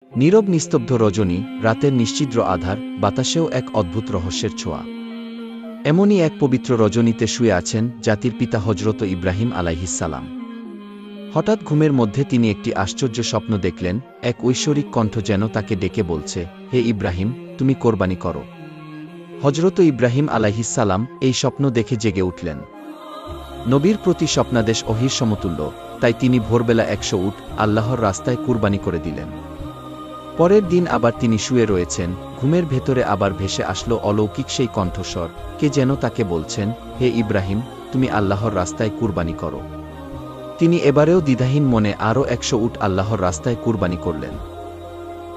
নীরব নিস্তব্ধ রজনী, রাতের নিশ্ছিদ্র আধার, বাতাসেও এক অদ্ভুত রহস্যের ছোঁয়া। এমনই এক পবিত্র রজনীতে শুয়ে আছেন জাতির পিতা হজরত ইব্রাহিম আলাইহিসসালাম। হঠাৎ ঘুমের মধ্যে তিনি একটি আশ্চর্য স্বপ্ন দেখলেন। এক ঐশ্বরিক কণ্ঠ যেন তাকে ডেকে বলছে, হে ইব্রাহিম, তুমি কোরবানি করো। হজরত ইব্রাহিম আলাইহিসসালাম এই স্বপ্ন দেখে জেগে উঠলেন। নবীর প্রতি স্বপ্নাদেশ ওহীর সমতুল্য, তাই তিনি ভোরবেলা ১০০ উট আল্লাহর রাস্তায় কুরবানি করে দিলেন। পরের দিন আবার তিনি শুয়ে রয়েছেন, ঘুমের ভেতরে আবার ভেসে আসলো অলৌকিক সেই কণ্ঠস্বর, কে যেন তাকে বলছেন, হে ইব্রাহিম, তুমি আল্লাহর রাস্তায় কুরবানি করো। তিনি এবারেও দ্বিধাহীন মনে আরও ১০০ উট আল্লাহর রাস্তায় কুরবানি করলেন।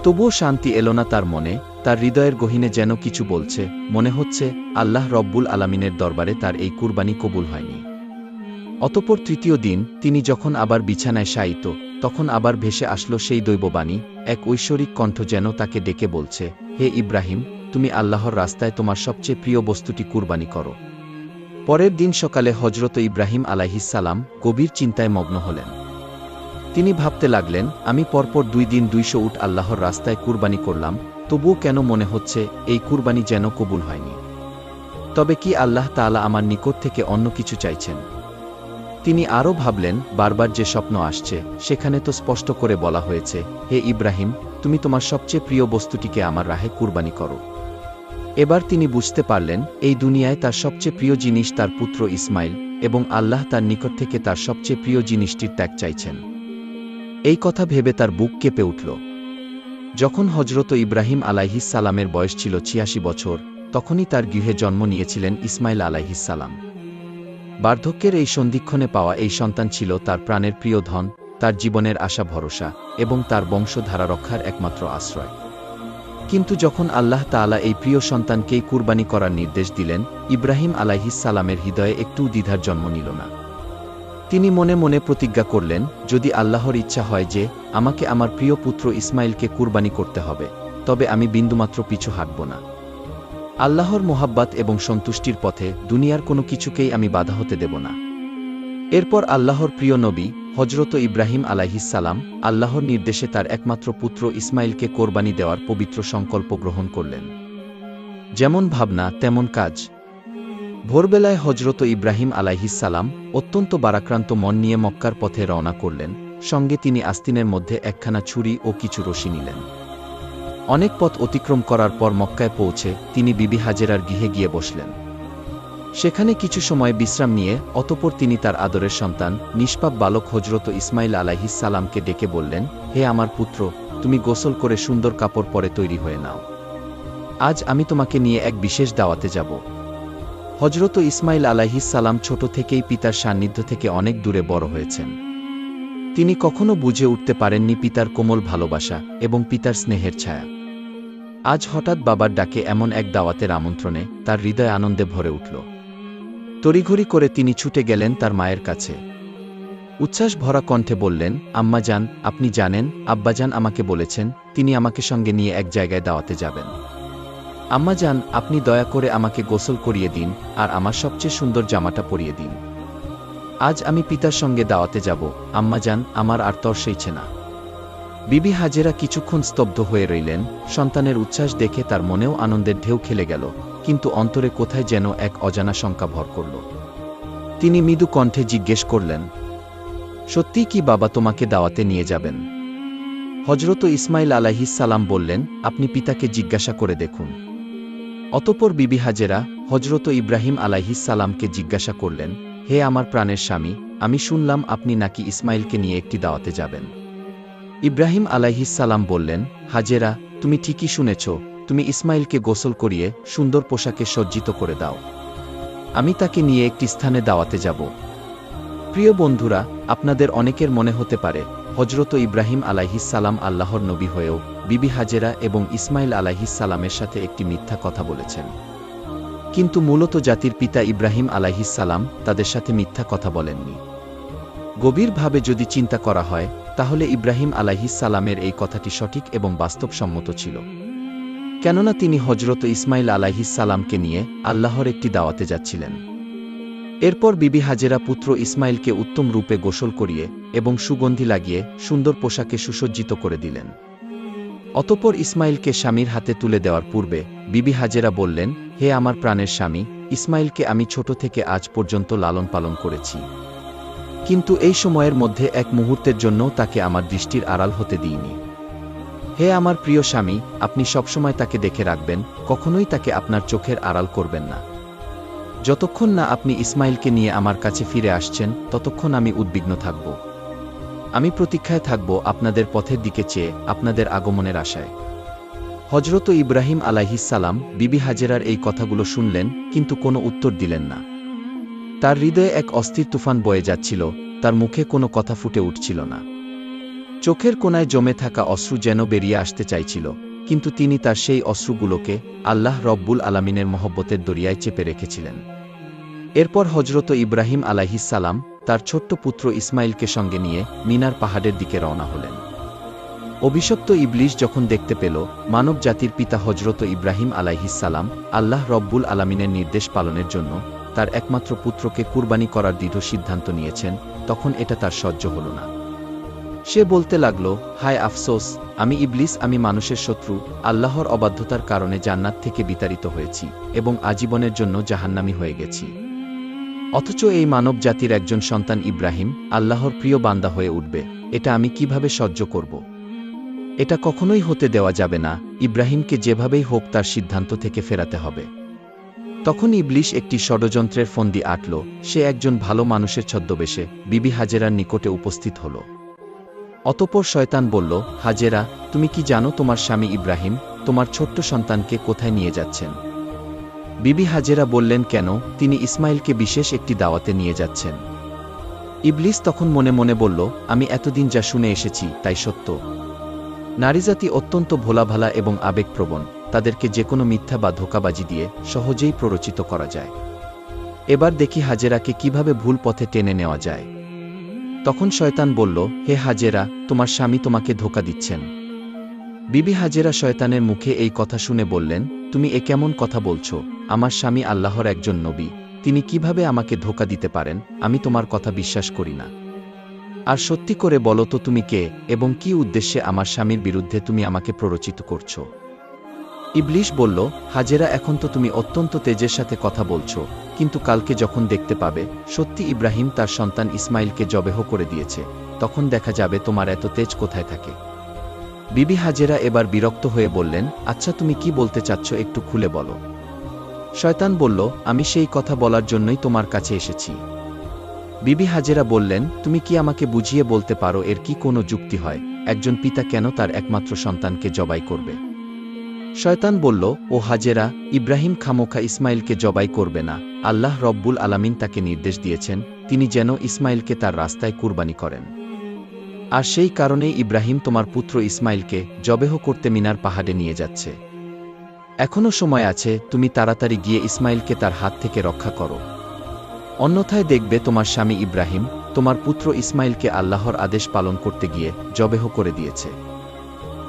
তবুও শান্তি এলো না তার মনে, তার হৃদয়ের গহীনে যেন কিছু বলছে, মনে হচ্ছে আল্লাহ রব্বুল আলামিনের দরবারে তার এই কুরবানি কবুল হয়নি। অতঃপর তৃতীয় দিন তিনি যখন আবার বিছানায় শায়িত, তখন আবার ভেসে আসলো সেই দৈববাণী, এক ঐশ্বরিক কণ্ঠ যেন তাকে ডেকে বলছে, হে ইব্রাহিম, তুমি আল্লাহর রাস্তায় তোমার সবচেয়ে প্রিয় বস্তুটি কুরবানি করো। পরের দিন সকালে হজরত ইব্রাহিম আলাইহিসসালাম গভীর চিন্তায় মগ্ন হলেন। তিনি ভাবতে লাগলেন, আমি পরপর ২ দিন ২০০ উট আল্লাহর রাস্তায় কুরবানি করলাম, তবুও কেন মনে হচ্ছে এই কুরবানি যেন কবুল হয়নি। তবে কি আল্লাহ তাআলা আমার নিকট থেকে অন্য কিছু চাইছেন? তিনি আরও ভাবলেন, বারবার যে স্বপ্ন আসছে সেখানে তো স্পষ্ট করে বলা হয়েছে, হে ইব্রাহিম, তুমি তোমার সবচেয়ে প্রিয় বস্তুটিকে আমার রাহে কুরবানি করো। এবার তিনি বুঝতে পারলেন, এই দুনিয়ায় তার সবচেয়ে প্রিয় জিনিস তার পুত্র ইসমাইল, এবং আল্লাহ তার নিকট থেকে তার সবচেয়ে প্রিয় জিনিসটির ত্যাগ চাইছেন। এই কথা ভেবে তার বুক কেঁপে উঠল। যখন হজরত ইব্রাহিম আলাইহিসসালামের বয়স ছিল ৮৬ বছর, তখনই তার গৃহে জন্ম নিয়েছিলেন ইসমাইল আলাইহিসসালাম। বার্ধক্যের এই সন্ধিক্ষণে পাওয়া এই সন্তান ছিল তার প্রাণের প্রিয় ধন, তার জীবনের আশা ভরসা, এবং তার বংশধারা রক্ষার একমাত্র আশ্রয়। কিন্তু যখন আল্লাহ তাআলা এই প্রিয় সন্তানকেই কুরবানি করার নির্দেশ দিলেন, ইব্রাহিম আলাইহিসসালামের হৃদয়ে একটু দ্বিধার জন্ম নিল না। তিনি মনে মনে প্রতিজ্ঞা করলেন, যদি আল্লাহর ইচ্ছা হয় যে আমাকে আমার প্রিয় পুত্র ইসমাইলকে কুরবানি করতে হবে, তবে আমি বিন্দুমাত্র পিছু হাঁটব না। আল্লাহর মোহাব্বত এবং সন্তুষ্টির পথে দুনিয়ার কোনো কিছুকেই আমি বাধা হতে দেব না। এরপর আল্লাহর প্রিয় নবী হজরত ইব্রাহিম আলাইহিসসালাম আল্লাহর নির্দেশে তার একমাত্র পুত্র ইসমাইলকে কোরবানি দেওয়ার পবিত্র সংকল্প গ্রহণ করলেন। যেমন ভাবনা তেমন কাজ। ভোরবেলায় হজরত ইব্রাহিম আলাইহিসসালাম অত্যন্ত বারাক্রান্ত মন নিয়ে মক্কার পথে রওনা করলেন, সঙ্গে তিনি আস্তিনের মধ্যে একখানা ছুরি ও কিছু রশি নিলেন। অনেক পথ অতিক্রম করার পর মক্কায় পৌঁছে তিনি বিবি হাজেরার গৃহে গিয়ে বসলেন। সেখানে কিছু সময় বিশ্রাম নিয়ে অতঃপর তিনি তার আদরের সন্তান নিষ্পাপ বালক হজরত ইসমাইল আলাইহিসসালামকে ডেকে বললেন, হে আমার পুত্র, তুমি গোসল করে সুন্দর কাপড় পরে তৈরি হয়ে নাও। আজ আমি তোমাকে নিয়ে এক বিশেষ দাওয়াতে যাব। হজরত ইসমাইল আলাইহিসসালাম ছোট থেকেই পিতার সান্নিধ্য থেকে অনেক দূরে বড় হয়েছেন। তিনি কখনো বুঝে উঠতে পারেননি পিতার কোমল ভালোবাসা এবং পিতার স্নেহের ছায়া। আজ হঠাৎ বাবার ডাকে এমন এক দাওয়াতের আমন্ত্রণে তার হৃদয় আনন্দে ভরে উঠল। তড়িঘড়ি করে তিনি ছুটে গেলেন তার মায়ের কাছে। উচ্ছ্বাস ভরা কণ্ঠে বললেন, আম্মা জান, আপনি জানেন, আব্বাজান আমাকে বলেছেন তিনি আমাকে সঙ্গে নিয়ে এক জায়গায় দাওয়াতে যাবেন। আম্মা জান, আপনি দয়া করে আমাকে গোসল করিয়ে দিন আর আমার সবচেয়ে সুন্দর জামাটা পরিয়ে দিন। আজ আমি পিতার সঙ্গে দাওয়াতে যাব, আম্মা জান, আমার আর তর সইছে না। বিবি হাজেরা কিছুক্ষণ স্তব্ধ হয়ে রইলেন। সন্তানের উচ্ছ্বাস দেখে তার মনেও আনন্দের ঢেউ খেলে গেল, কিন্তু অন্তরে কোথায় যেন এক অজানা শঙ্কা ভর করল। তিনি মৃদু কণ্ঠে জিজ্ঞেস করলেন, সত্যিই কি বাবা তোমাকে দাওয়াতে নিয়ে যাবেন? হজরত ইসমাইল আলাইহিসসালাম বললেন, আপনি পিতাকে জিজ্ঞাসা করে দেখুন। অতঃপর বিবি হাজেরা হজরত ইব্রাহিম আলাইহিসসালামকে জিজ্ঞাসা করলেন, হে আমার প্রাণের স্বামী, আমি শুনলাম আপনি নাকি ইসমাইলকে নিয়ে একটি দাওয়াতে যাবেন। ইব্রাহিম আলাইহিসসালাম বললেন, হাজেরা, তুমি ঠিকই শুনেছ, তুমি ইসমাইলকে গোসল করিয়ে সুন্দর পোশাকে সজ্জিত করে দাও। আমি তাকে নিয়ে একটি স্থানে দাওয়াতে যাব। প্রিয় বন্ধুরা, আপনাদের অনেকের মনে হতে পারে হজরত ইব্রাহিম আলাইহিসসালাম আল্লাহর নবী হয়েও বিবি হাজেরা এবং ইসমাইল আলাইহিসসালামের সাথে একটি মিথ্যা কথা বলেছেন। কিন্তু মূলত জাতির পিতা ইব্রাহিম আলাইহিসসালাম তাদের সাথে মিথ্যা কথা বলেননি। গভীরভাবে যদি চিন্তা করা হয়, তাহলে ইব্রাহিম আলাইহিসসালামের এই কথাটি সঠিক এবং বাস্তবসম্মত ছিল। কেননা তিনি হজরত ইসমাইল আলাইহিসসালামকে নিয়ে আল্লাহর একটি দাওয়াতে যাচ্ছিলেন। এরপর বিবি হাজেরা পুত্র ইসমাইলকে উত্তম রূপে গোসল করিয়ে এবং সুগন্ধি লাগিয়ে সুন্দর পোশাকে সুসজ্জিত করে দিলেন। অতঃপর ইসমাইলকে স্বামীর হাতে তুলে দেওয়ার পূর্বে বিবি হাজেরা বললেন, হে আমার প্রাণের স্বামী, ইসমাইলকে আমি ছোট থেকে আজ পর্যন্ত লালন পালন করেছি, কিন্তু এই সময়ের মধ্যে এক মুহূর্তের জন্য তাকে আমার দৃষ্টির আড়াল হতে দিইনি। হে আমার প্রিয় স্বামী, আপনি সবসময় তাকে দেখে রাখবেন, কখনোই তাকে আপনার চোখের আড়াল করবেন না। যতক্ষণ না আপনি ইসমাইলকে নিয়ে আমার কাছে ফিরে আসছেন, ততক্ষণ আমি উদ্বিগ্ন থাকব। আমি প্রতীক্ষায় থাকব আপনাদের পথের দিকে চেয়ে, আপনাদের আগমনের আশায়। হযরত ইব্রাহিম আলাইহিসসালাম বিবি হাজেরার এই কথাগুলো শুনলেন, কিন্তু কোনো উত্তর দিলেন না। তার হৃদয়ে এক অস্থির তুফান বয়ে যাচ্ছিল, তার মুখে কোনো কথা ফুটে উঠছিল না। চোখের কোণায় জমে থাকা অশ্রু যেন বেরিয়ে আসতে চাইছিল, কিন্তু তিনি তার সেই অশ্রুগুলোকে আল্লাহ রব্বুল আলামিনের মহব্বতের দরিয়ায় চেপে রেখেছিলেন। এরপর হযরত ইব্রাহিম আলাইহিসসালাম তার ছোট্ট পুত্র ইসমাইলকে সঙ্গে নিয়ে মিনার পাহাড়ের দিকে রওনা হলেন। অভিশপ্ত ইবলিস যখন দেখতে পেল মানব জাতির পিতা হযরত ইব্রাহিম আলাইহিসসালাম আল্লাহ রব্বুল আলামিনের নির্দেশ পালনের জন্য তার একমাত্র পুত্রকে কুরবানি করার দৃঢ় সিদ্ধান্ত নিয়েছেন, তখন এটা তার সহ্য হল না। সে বলতে লাগল, হায় আফসোস, আমি ইবলিস, আমি মানুষের শত্রু, আল্লাহর অবাধ্যতার কারণে জান্নাত থেকে বিতাড়িত হয়েছি এবং আজীবনের জন্য জাহান্নামী হয়ে গেছি। অথচ এই মানব জাতির একজন সন্তান ইব্রাহিম আল্লাহর প্রিয় বান্দা হয়ে উঠবে, এটা আমি কিভাবে সহ্য করব? এটা কখনোই হতে দেওয়া যাবে না। ইব্রাহিমকে যেভাবেই হোক তার সিদ্ধান্ত থেকে ফেরাতে হবে। তখন ইবলিস একটি ষড়যন্ত্রের ফন্দি আঁটল। সে একজন ভালো মানুষের ছদ্মবেশে বিবি হাজেরার নিকটে উপস্থিত হল। অতঃপর শয়তান বলল, হাজেরা, তুমি কি জানো তোমার স্বামী ইব্রাহিম তোমার ছোট্ট সন্তানকে কোথায় নিয়ে যাচ্ছেন? বিবি হাজেরা বললেন, কেন? তিনি ইসমাইলকে বিশেষ একটি দাওয়াতে নিয়ে যাচ্ছেন। ইবলিস তখন মনে মনে বলল, আমি এতদিন যা শুনে এসেছি তাই সত্য। নারীজাতি অত্যন্ত ভোলাভালা এবং আবেগপ্রবণ, তাদেরকে যে কোনো মিথ্যা বা ধোঁকাবাজি দিয়ে সহজেই প্ররোচিত করা যায়। এবার দেখি হাজেরাকে কিভাবে ভুল পথে টেনে নেওয়া যায়। তখন শয়তান বলল, হে হাজেরা, তোমার স্বামী তোমাকে ধোঁকা দিচ্ছেন। বিবি হাজেরা শয়তানের মুখে এই কথা শুনে বললেন, তুমি এ কেমন কথা বলছো? আমার স্বামী আল্লাহর একজন নবী, তিনি কিভাবে আমাকে ধোঁকা দিতে পারেন? আমি তোমার কথা বিশ্বাস করি না। আর সত্যি করে বলো তো তুমি কে এবং কি উদ্দেশ্যে আমার স্বামীর বিরুদ্ধে তুমি আমাকে প্ররোচিত করছো? ইবলিস বলল, হাজেরা, এখন তো তুমি অত্যন্ত তেজের সাথে কথা বলছো, কিন্তু কালকে যখন দেখতে পাবে সত্যি ইব্রাহিম তার সন্তান ইসমাইলকে জবেহ করে দিয়েছে, তখন দেখা যাবে তোমার এত তেজ কোথায় থাকে। বিবি হাজেরা এবার বিরক্ত হয়ে বললেন, আচ্ছা তুমি কি বলতে চাচ্ছ একটু খুলে বলো। শয়তান বলল, আমি সেই কথা বলার জন্যই তোমার কাছে এসেছি। বিবি হাজেরা বললেন, তুমি কি আমাকে বুঝিয়ে বলতে পারো এর কি কোনো যুক্তি হয়? একজন পিতা কেন তার একমাত্র সন্তানকে জবাই করবে? শয়তান বলল, ও হাজেরা, ইব্রাহিম খামোখা ইসমাইলকে জবাই করবে না। আল্লাহ রব্বুল আলামিন তাকে নির্দেশ দিয়েছেন তিনি যেন ইসমাইলকে তার রাস্তায় কুরবানি করেন। আর সেই কারণেই ইব্রাহিম তোমার পুত্র ইসমাইলকে জবেহ করতে মিনার পাহাড়ে নিয়ে যাচ্ছে। এখনো সময় আছে, তুমি তাড়াতাড়ি গিয়ে ইসমাইলকে তার হাত থেকে রক্ষা করো, অন্যথায় দেখবে তোমার স্বামী ইব্রাহিম তোমার পুত্র ইসমাইলকে আল্লাহর আদেশ পালন করতে গিয়ে জবেহ করে দিয়েছে।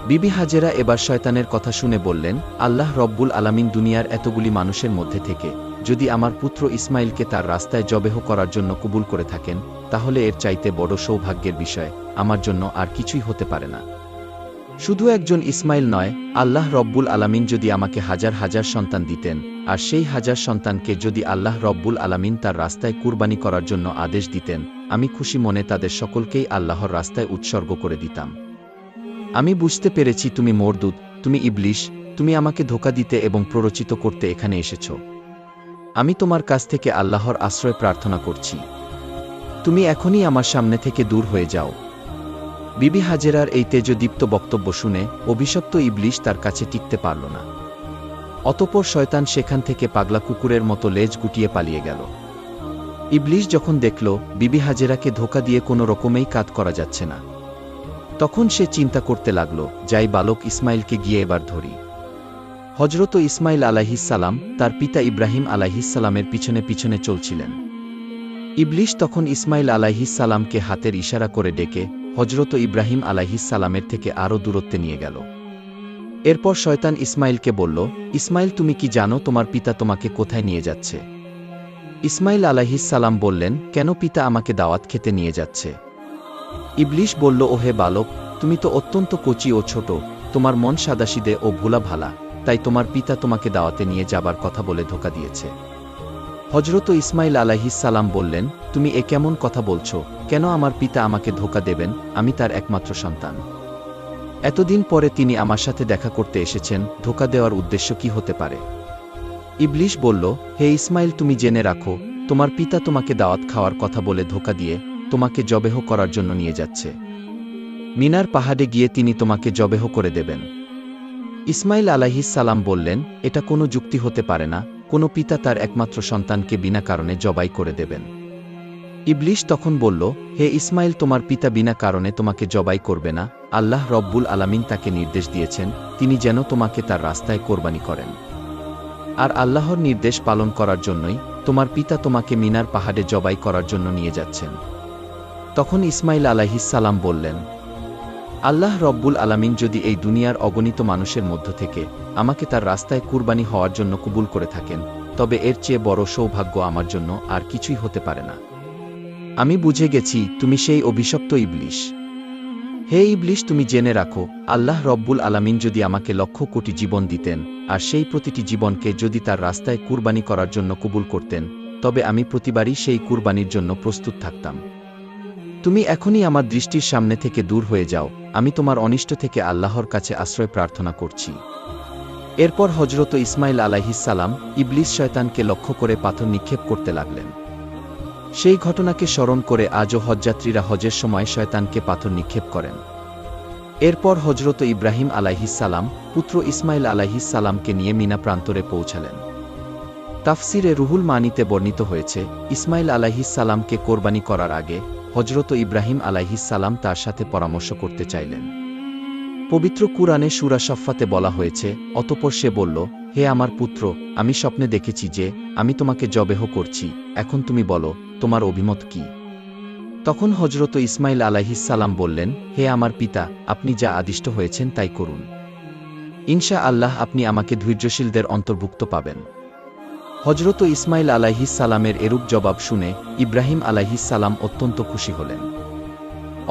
বিবি হাজেরা এবার শয়তানের কথা শুনে বললেন, আল্লাহ রব্বুল আলামিন দুনিয়ার এতগুলি মানুষের মধ্যে থেকে যদি আমার পুত্র ইসমাইলকে তার রাস্তায় জবেহ করার জন্য কবুল করে থাকেন, তাহলে এর চাইতে বড় সৌভাগ্যের বিষয় আমার জন্য আর কিছুই হতে পারে না। শুধু একজন ইসমাইল নয়, আল্লাহ রব্বুল আলামিন যদি আমাকে হাজার হাজার সন্তান দিতেন, আর সেই হাজার সন্তানকে যদি আল্লাহ রব্বুল আলামিন তার রাস্তায় কুরবানি করার জন্য আদেশ দিতেন, আমি খুশি মনে তাদের সকলকেই আল্লাহর রাস্তায় উৎসর্গ করে দিতাম। আমি বুঝতে পেরেছি তুমি মরদুদ, তুমি ইবলিস, তুমি আমাকে ধোঁকা দিতে এবং প্ররোচিত করতে এখানে এসেছ। আমি তোমার কাছ থেকে আল্লাহর আশ্রয় প্রার্থনা করছি, তুমি এখনই আমার সামনে থেকে দূর হয়ে যাও। বিবি হাজেরার এই তেজদীপ্ত বক্তব্য শুনে অভিশপ্ত ইবলিস তার কাছে টিকতে পারল না। অতঃপর শয়তান সেখান থেকে পাগলা কুকুরের মতো লেজ গুটিয়ে পালিয়ে গেল। ইবলিস যখন দেখল বিবি হাজেরাকে ধোঁকা দিয়ে কোনো রকমেই কাজ করা যাচ্ছে না, তখন সে চিন্তা করতে লাগল, যাই বালক ইসমাইলকে গিয়ে এবার ধরি। হযরত ইসমাইল আলাইহিসসালাম তার পিতা ইব্রাহিম আলাইহিসসালামের পিছনে পিছনে চলছিলেন। ইবলিস তখন ইসমাইল আলাইহিসসালামকে হাতের ইশারা করে ডেকে হযরত ইব্রাহিম আলাইহিসসালামের থেকে আরও দূরত্বে নিয়ে গেল। এরপর শয়তান ইসমাইলকে বলল, ইসমাইল, তুমি কি জানো তোমার পিতা তোমাকে কোথায় নিয়ে যাচ্ছে? ইসমাইল আলাইহিসসালাম বললেন, কেন পিতা আমাকে দাওয়াত খেতে নিয়ে যাচ্ছে? ইবলিস বলল, ওহে বালক, তুমি তো অত্যন্ত কচি ও ছোট, তোমার মন সাদাসিদে ও ভোলা ভালা, তাই তোমার পিতা তোমাকে দাওয়াতে নিয়ে যাবার কথা বলে ধোঁকা দিয়েছে। হজরত ইসমাইল আলাইহিস সালাম বললেন, তুমি এ কেমন কথা বলছো? কেন আমার পিতা আমাকে ধোঁকা দেবেন? আমি তার একমাত্র সন্তান। এতদিন পরে তিনি আমার সাথে দেখা করতে এসেছেন, ধোঁকা দেওয়ার উদ্দেশ্য কি হতে পারে? ইবলিশ বলল, হে ইসমাইল, তুমি জেনে রাখো, তোমার পিতা তোমাকে দাওয়াত খাওয়ার কথা বলে ধোঁকা দিয়ে তোমাকে জবেহ করার জন্য নিয়ে যাচ্ছে। মিনার পাহাড়ে গিয়ে তিনি তোমাকে জবেহ করে দেবেন। ইসমাইল আলাইহিস সালাম বললেন, এটা কোনো যুক্তি হতে পারে না, কোনো পিতা তার একমাত্র সন্তানকে বিনা কারণে জবাই করে দেবেন। ইবলিশ তখন বলল, হে ইসমাইল, তোমার পিতা বিনা কারণে তোমাকে জবাই করবে না। আল্লাহ রব্বুল আলামিন তাকে নির্দেশ দিয়েছেন তিনি যেন তোমাকে তার রাস্তায় কোরবানি করেন। আর আল্লাহর নির্দেশ পালন করার জন্যই তোমার পিতা তোমাকে মিনার পাহাড়ে জবাই করার জন্য নিয়ে যাচ্ছেন। তখন ইসমাইল আলাইহিস সালাম বললেন, আল্লাহ রব্বুল আলামিন যদি এই দুনিয়ার অগণিত মানুষের মধ্য থেকে আমাকে তার রাস্তায় কুরবানি হওয়ার জন্য কবুল করে থাকেন, তবে এর চেয়ে বড় সৌভাগ্য আমার জন্য আর কিছুই হতে পারে না। আমি বুঝে গেছি তুমি সেই অভিশপ্ত ইবলিশ। হে ইবলিশ, তুমি জেনে রাখো, আল্লাহ রব্বুল আলামিন যদি আমাকে লক্ষ কোটি জীবন দিতেন আর সেই প্রতিটি জীবনকে যদি তার রাস্তায় কুরবানি করার জন্য কবুল করতেন, তবে আমি প্রতিবারই সেই কুরবানির জন্য প্রস্তুত থাকতাম। তুমি এখনই আমার দৃষ্টির সামনে থেকে দূর হয়ে যাও, আমি তোমার অনিষ্ট থেকে আল্লাহর কাছে আশ্রয় প্রার্থনা করছি। এরপর হজরত ইসমাইল আলাইহিস সালাম ইবলিস শয়তানকে লক্ষ্য করে পাথর নিক্ষেপ করতে লাগলেন। সেই ঘটনাকে স্মরণ করে আজও হজযাত্রীরা হজের সময় শয়তানকে পাথর নিক্ষেপ করেন। এরপর হজরত ইব্রাহিম আলাইহিস সালাম পুত্র ইসমাইল আলাইহিস সালামকে নিয়ে মিনা প্রান্তরে পৌঁছালেন। তাফসিরে রুহুল মানিতে বর্ণিত হয়েছে, ইসমাইল আলাইহিস সালামকে কোরবানি করার আগে হজরত ইব্রাহিম আলাইহিস সালাম তার সাথে পরামর্শ করতে চাইলেন। পবিত্র কুরআনে সূরা সফফাতে বলা হয়েছে, অতঃপর সে বলল, হে আমার পুত্র, আমি স্বপ্নে দেখেছি যে আমি তোমাকে জবেহ করছি, এখন তুমি বলো তোমার অভিমত কি? তখন হজরত ইসমাইল আলাইহিস সালাম বললেন, হে আমার পিতা, আপনি যা আদিষ্ট হয়েছেন তাই করুন। ইনশা আল্লাহ আপনি আমাকে ধৈর্যশীলদের অন্তর্ভুক্ত পাবেন। হজরত ইসমাইল আলাইহিস সালামের এরূপ জবাব শুনে ইব্রাহিম আলাইহিস সালাম অত্যন্ত খুশি হলেন।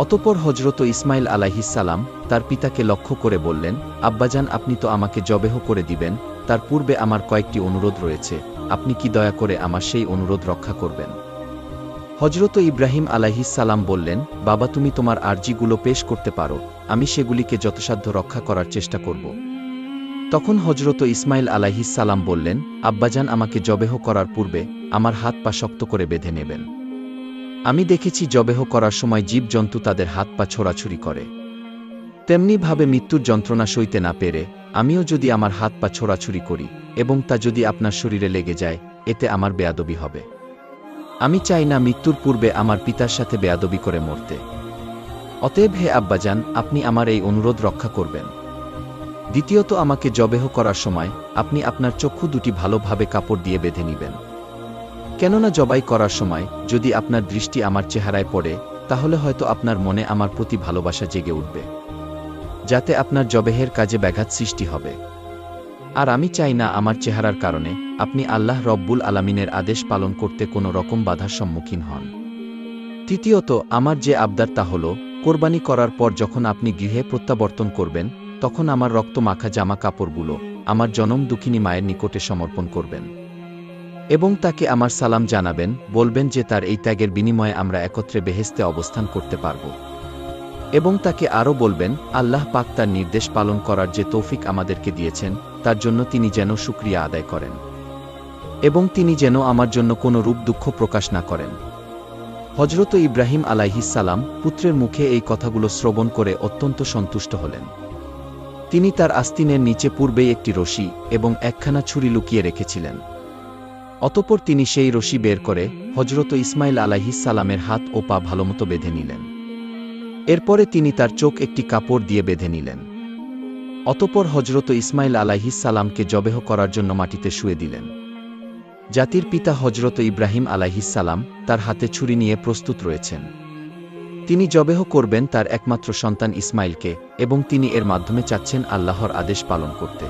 অতঃপর হজরত ইসমাইল আলাইহিস সালাম তার পিতাকে লক্ষ্য করে বললেন, আব্বাজান, আপনি তো আমাকে জবেহ করে দিবেন, তার পূর্বে আমার কয়েকটি অনুরোধ রয়েছে, আপনি কি দয়া করে আমার সেই অনুরোধ রক্ষা করবেন? হজরত ইব্রাহিম আলাইহিস সালাম বললেন, বাবা, তুমি তোমার আরজিগুলো পেশ করতে পারো, আমি সেগুলিকে যথাসাধ্য রক্ষা করার চেষ্টা করব। তখন হজরত ইসমাইল আলাইহিস সালাম বললেন, আব্বাজান, আমাকে জবেহ করার পূর্বে আমার হাত পা শক্ত করে বেঁধে নেবেন। আমি দেখেছি জবেহ করার সময় জীবজন্তু তাদের হাত পা ছোড়াছুরি করে। তেমনিভাবে মৃত্যুর যন্ত্রণা সইতে না পেরে আমিও যদি আমার হাত পা ছোড়াছুরি করি এবং তা যদি আপনার শরীরে লেগে যায়, এতে আমার বেয়াদবি হবে। আমি চাই না মৃত্যুর পূর্বে আমার পিতার সাথে বেয়াদবি করে মরতে। অতএব হে আব্বাজান, আপনি আমার এই অনুরোধ রক্ষা করবেন। দ্বিতীয়ত, আমাকে জবেহ করার সময় আপনি আপনার চক্ষু দুটি ভালোভাবে কাপড় দিয়ে বেঁধে নেবেন। কেননা জবাই করার সময় যদি আপনার দৃষ্টি আমার চেহারায় পড়ে, তাহলে হয়তো আপনার মনে আমার প্রতি ভালোবাসা জেগে উঠবে, যাতে আপনার জবেহের কাজে ব্যাঘাত সৃষ্টি হবে। আর আমি চাই না আমার চেহারার কারণে আপনি আল্লাহ রব্বুল আলামিনের আদেশ পালন করতে কোনো রকম বাধার সম্মুখীন হন। তৃতীয়ত, আমার যে আবদার তা হল, কোরবানি করার পর যখন আপনি গৃহে প্রত্যাবর্তন করবেন, তখন আমার রক্ত মাখা জামা কাপড়গুলো আমার জনম দুঃখিনী মায়ের নিকটে সমর্পণ করবেন এবং তাকে আমার সালাম জানাবেন, বলবেন যে তার এই ত্যাগের বিনিময়ে আমরা একত্রে বেহেশতে অবস্থান করতে পারব। এবং তাকে আরও বলবেন, আল্লাহ পাক তার নির্দেশ পালন করার যে তৌফিক আমাদেরকে দিয়েছেন, তার জন্য তিনি যেন শুকরিয়া আদায় করেন এবং তিনি যেন আমার জন্য কোনো রূপ দুঃখ প্রকাশ না করেন। হজরত ইব্রাহিম আলাইহিস সালাম পুত্রের মুখে এই কথাগুলো শ্রবণ করে অত্যন্ত সন্তুষ্ট হলেন। তিনি তার আস্তিনের নিচে পূর্বেই একটি রশি এবং একখানা ছুরি লুকিয়ে রেখেছিলেন। অতঃপর তিনি সেই রশি বের করে হজরত ইসমাইল আলাইহিস সালামের হাত ও পা ভালোমতো বেঁধে নিলেন। এরপরে তিনি তার চোখ একটি কাপড় দিয়ে বেঁধে নিলেন। অতঃপর হজরত ইসমাইল আলাইহিস সালামকে জবেহ করার জন্য মাটিতে শুয়ে দিলেন। জাতির পিতা হজরত ইব্রাহিম আলাইহিস সালাম তার হাতে ছুরি নিয়ে প্রস্তুত রয়েছেন। তিনি জবেহ করবেন তার একমাত্র সন্তান ইসমাইলকে এবং তিনি এর মাধ্যমে চাচ্ছেন আল্লাহর আদেশ পালন করতে।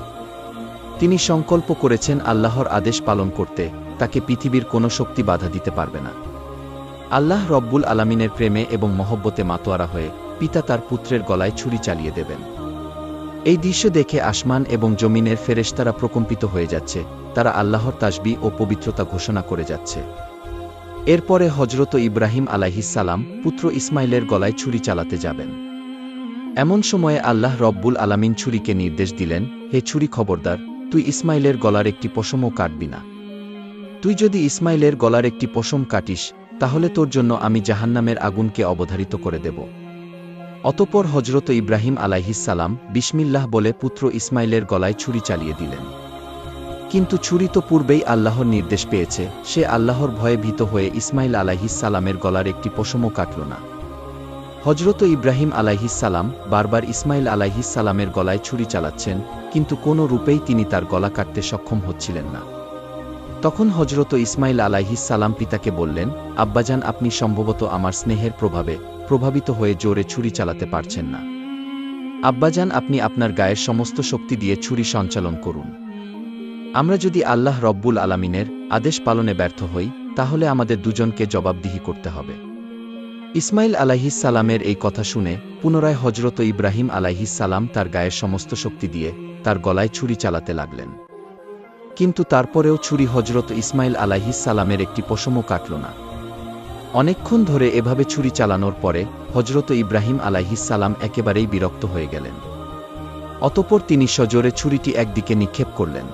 তিনি সংকল্প করেছেন আল্লাহর আদেশ পালন করতে তাকে পৃথিবীর কোনো শক্তি বাধা দিতে পারবে না। আল্লাহ রব্বুল আলামিনের প্রেমে এবং মহব্বতে মাতোয়ারা হয়ে পিতা তার পুত্রের গলায় ছুরি চালিয়ে দেবেন। এই দৃশ্য দেখে আসমান এবং জমিনের ফেরেশতারা প্রকম্পিত হয়ে যাচ্ছে, তারা আল্লাহর তাসবিহ ও পবিত্রতা ঘোষণা করে যাচ্ছে। এরপরে হযরত ইব্রাহিম আলাইহিসসালাম পুত্র ইসমাইলের গলায় ছুরি চালাতে যাবেন। এমন সময়ে আল্লাহ রব্বুল আলামিন ছুরিকে নির্দেশ দিলেন, হে ছুরি, খবরদার, তুই ইসমাইলের গলার একটি পশমও কাটবি না। তুই যদি ইসমাইলের গলার একটি পশম কাটিস, তাহলে তোর জন্য আমি জাহান্নামের আগুনকে অবধারিত করে দেব। অতঃপর হযরত ইব্রাহিম আলাইহিসসালাম বিসমিল্লাহ বলে পুত্র ইসমাইলের গলায় ছুরি চালিয়ে দিলেন। কিন্তু ছুরি তো পূর্বেই আল্লাহর নির্দেশ পেয়েছে, সে আল্লাহর ভয়ে ভীত হয়ে ইসমাইল আলাইহিসসালামের গলার একটি পশমও কাটল না। হযরত ইব্রাহিম আলাইহিসসালাম বারবার ইসমাইল আলাইহিসসালামের গলায় ছুরি চালাচ্ছেন, কিন্তু কোনো রূপেই তিনি তার গলা কাটতে সক্ষম হচ্ছিলেন না। তখন হযরত ইসমাইল আলাইহিসসালাম পিতাকে বললেন, আব্বাজান, আপনি সম্ভবত আমার স্নেহের প্রভাবে প্রভাবিত হয়ে জোরে ছুরি চালাতে পারছেন না। আব্বাজান, আপনি আপনার গায়ের সমস্ত শক্তি দিয়ে ছুরি সঞ্চালন করুন। আমরা যদি আল্লাহ রব্বুল আলামিনের আদেশ পালনে ব্যর্থ হই, তাহলে আমাদের দুজনকে জবাবদিহি করতে হবে। ইসমাইল আলাইহিসসালামের এই কথা শুনে পুনরায় হযরত ইব্রাহিম আলাইহিসসালাম তার গায়ের সমস্ত শক্তি দিয়ে তার গলায় ছুরি চালাতে লাগলেন। কিন্তু তারপরেও ছুরি হযরত ইসমাইল আলাইহিসসালামের একটি পশমও কাটল না। অনেকক্ষণ ধরে এভাবে ছুরি চালানোর পরে হযরত ইব্রাহিম আলাইহিসসালাম একেবারেই বিরক্ত হয়ে গেলেন। অতঃপর তিনি সজোরে ছুরিটি একদিকে নিক্ষেপ করলেন,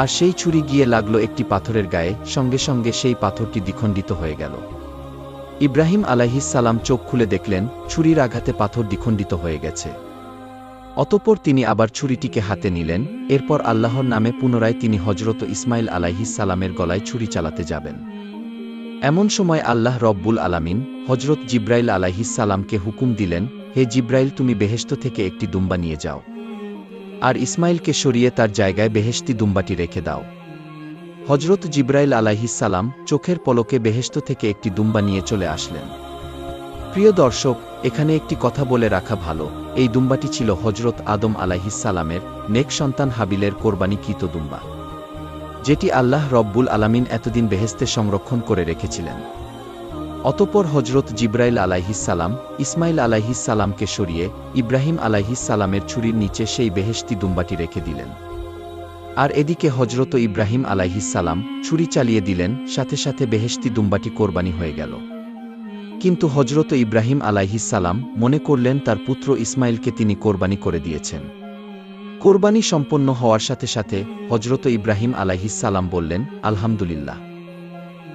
আর সেই ছুরি গিয়ে লাগল একটি পাথরের গায়ে, সঙ্গে সঙ্গে সেই পাথরটি দ্বিখণ্ডিত হয়ে গেল। ইব্রাহিম আলাইহিসসালাম চোখ খুলে দেখলেন ছুরির আঘাতে পাথর দ্বিখণ্ডিত হয়ে গেছে। অতঃপর তিনি আবার ছুরিটিকে হাতে নিলেন। এরপর আল্লাহর নামে পুনরায় তিনি হযরত ইসমাইল আলাইহিসসালামের গলায় ছুরি চালাতে যাবেন। এমন সময় আল্লাহ রব্বুল আলামিন হযরত জিব্রাইল আলাইহিসসালামকে হুকুম দিলেন, হে জিব্রাইল, তুমি বেহেশত থেকে একটি দুম্বা নিয়ে যাও, আর ইসমাইলকে সরিয়ে তার জায়গায় বেহেশতি দুম্বাটি রেখে দাও। হযরত জিব্রাইল আলাইহিসসালাম চোখের পলকে বেহেশত থেকে একটি দুম্বা নিয়ে চলে আসলেন। প্রিয় দর্শক, এখানে একটি কথা বলে রাখা ভালো, এই দুম্বাটি ছিল হযরত আদম আলাইহিসসালামের নেক সন্তান হাবিলের কোরবানিকৃত দুম্বা, যেটি আল্লাহ রব্বুল আলামিন এতদিন বেহেশতে সংরক্ষণ করে রেখেছিলেন। অতঃপর হযরত জিব্রাইল আলাইহিসসালাম ইসমাইল আলাইহিসসালামকে সরিয়ে ইব্রাহিম আলাইহিসসালামের ছুরির নিচে সেই বেহেশতি দুম্বাটি রেখে দিলেন। আর এদিকে হযরত ইব্রাহিম আলাইহিসসালাম ছুরি চালিয়ে দিলেন, সাথে সাথে বেহেশতি দুম্বাটি কোরবানি হয়ে গেল। কিন্তু হযরত ইব্রাহিম আলাইহিসসালাম মনে করলেন তার পুত্র ইসমাইলকে তিনি কোরবানি করে দিয়েছেন। কোরবানি সম্পন্ন হওয়ার সাথে সাথে হযরত ইব্রাহিম আলাইহিসসালাম বললেন, আলহামদুলিল্লাহ।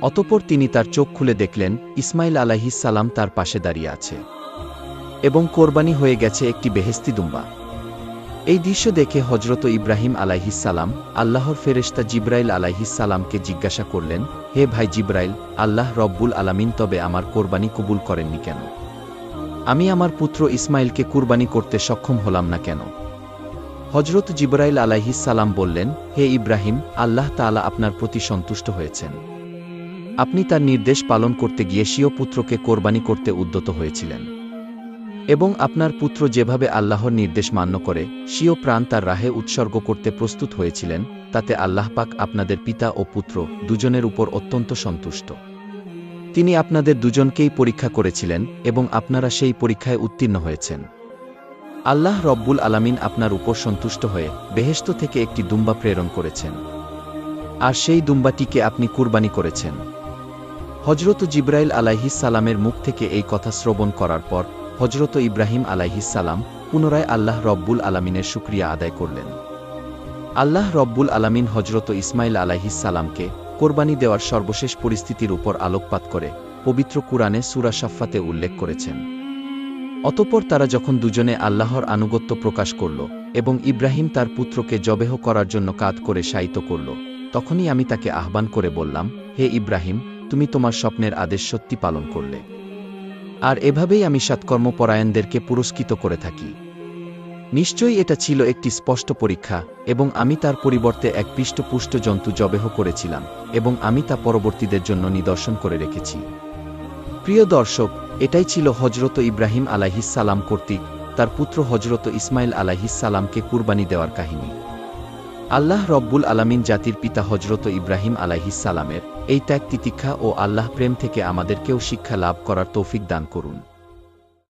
অতঃপর তিনি তার চোখ খুলে দেখলেন ইসমাইল আলাইহিসসালাম তার পাশে দাঁড়িয়ে আছে এবং কোরবানি হয়ে গেছে একটি বেহেশতি দুম্বা। এই দৃশ্য দেখে হযরত ইব্রাহিম আলাইহিসসালাম আল্লাহর ফেরেশতা জিব্রাইল আলাইহিসসালামকে জিজ্ঞাসা করলেন, হে ভাই জিব্রাইল, আল্লাহ রব্বুল আলামিন তবে আমার কোরবানি কবুল করেননি কেন? আমি আমার পুত্র ইসমাইলকে কুরবানি করতে সক্ষম হলাম না কেন? হযরত জিব্রাইল আলাইহিসসালাম বললেন, হে ইব্রাহিম, আল্লাহ তাআলা আপনার প্রতি সন্তুষ্ট হয়েছেন। আপনি তার নির্দেশ পালন করতে গিয়ে স্বীয় পুত্রকে কোরবানি করতে উদ্যত হয়েছিলেন, এবং আপনার পুত্র যেভাবে আল্লাহর নির্দেশ মান্য করে স্বীয় প্রাণ তার রাহে উৎসর্গ করতে প্রস্তুত হয়েছিলেন, তাতে আল্লাহ পাক আপনাদের পিতা ও পুত্র দুজনের উপর অত্যন্ত সন্তুষ্ট। তিনি আপনাদের দুজনকেই পরীক্ষা করেছিলেন এবং আপনারা সেই পরীক্ষায় উত্তীর্ণ হয়েছেন। আল্লাহ রব্বুল আলামিন আপনার উপর সন্তুষ্ট হয়ে বেহেশত থেকে একটি দুম্বা প্রেরণ করেছেন, আর সেই দুম্বাটিকে আপনি কুরবানি করেছেন। হযরত জিব্রাইল আলাইহিসসালামের মুখ থেকে এই কথা শ্রবণ করার পর হযরত ইব্রাহিম আলাইহিসসালাম পুনরায় আল্লাহ রব্বুল আলামিনের শুকরিয়া আদায় করলেন। আল্লাহ রব্বুল আলামিন হযরত ইসমাইল আলাইহিসসালামকে কোরবানি দেওয়ার সর্বশেষ পরিস্থিতির উপর আলোকপাত করে পবিত্র কুরআনে সূরা সাফফাতে উল্লেখ করেছেন। অতঃপর তারা যখন দুজনে আল্লাহর আনুগত্য প্রকাশ করল এবং ইব্রাহিম তার পুত্রকে জবেহ করার জন্য কাঁধ করে শায়িত করল, তখনই আমি তাকে আহ্বান করে বললাম, হে ইব্রাহিম, তুমি তোমার স্বপ্নের আদেশ সত্যি পালন করলে, আর এভাবেই আমি সৎকর্মপরায়ণদেরকে পুরস্কৃত করে থাকি। নিশ্চয়ই এটা ছিল একটি স্পষ্ট পরীক্ষা, এবং আমি তার পরিবর্তে এক পৃষ্ঠপুষ্ট জন্তু জবেহ করেছিলাম, এবং আমি তা পরবর্তীদের জন্য নিদর্শন করে রেখেছি। প্রিয় দর্শক, এটাই ছিল হযরত ইব্রাহিম আলাইহিসসালাম কর্তৃক তার পুত্র হযরত ইসমাইল আলাইহিসসালামকে কুরবানি দেওয়ার কাহিনী। আল্লাহ রব্বুল আলামিন জাতির পিতা হযরত ইব্রাহিম আলাইহিসসালামের এই ত্যাগ তিতিক্ষা ও আল্লাহ প্রেম থেকে আমাদেরকেও শিক্ষা লাভ করার তৌফিক দান করুন।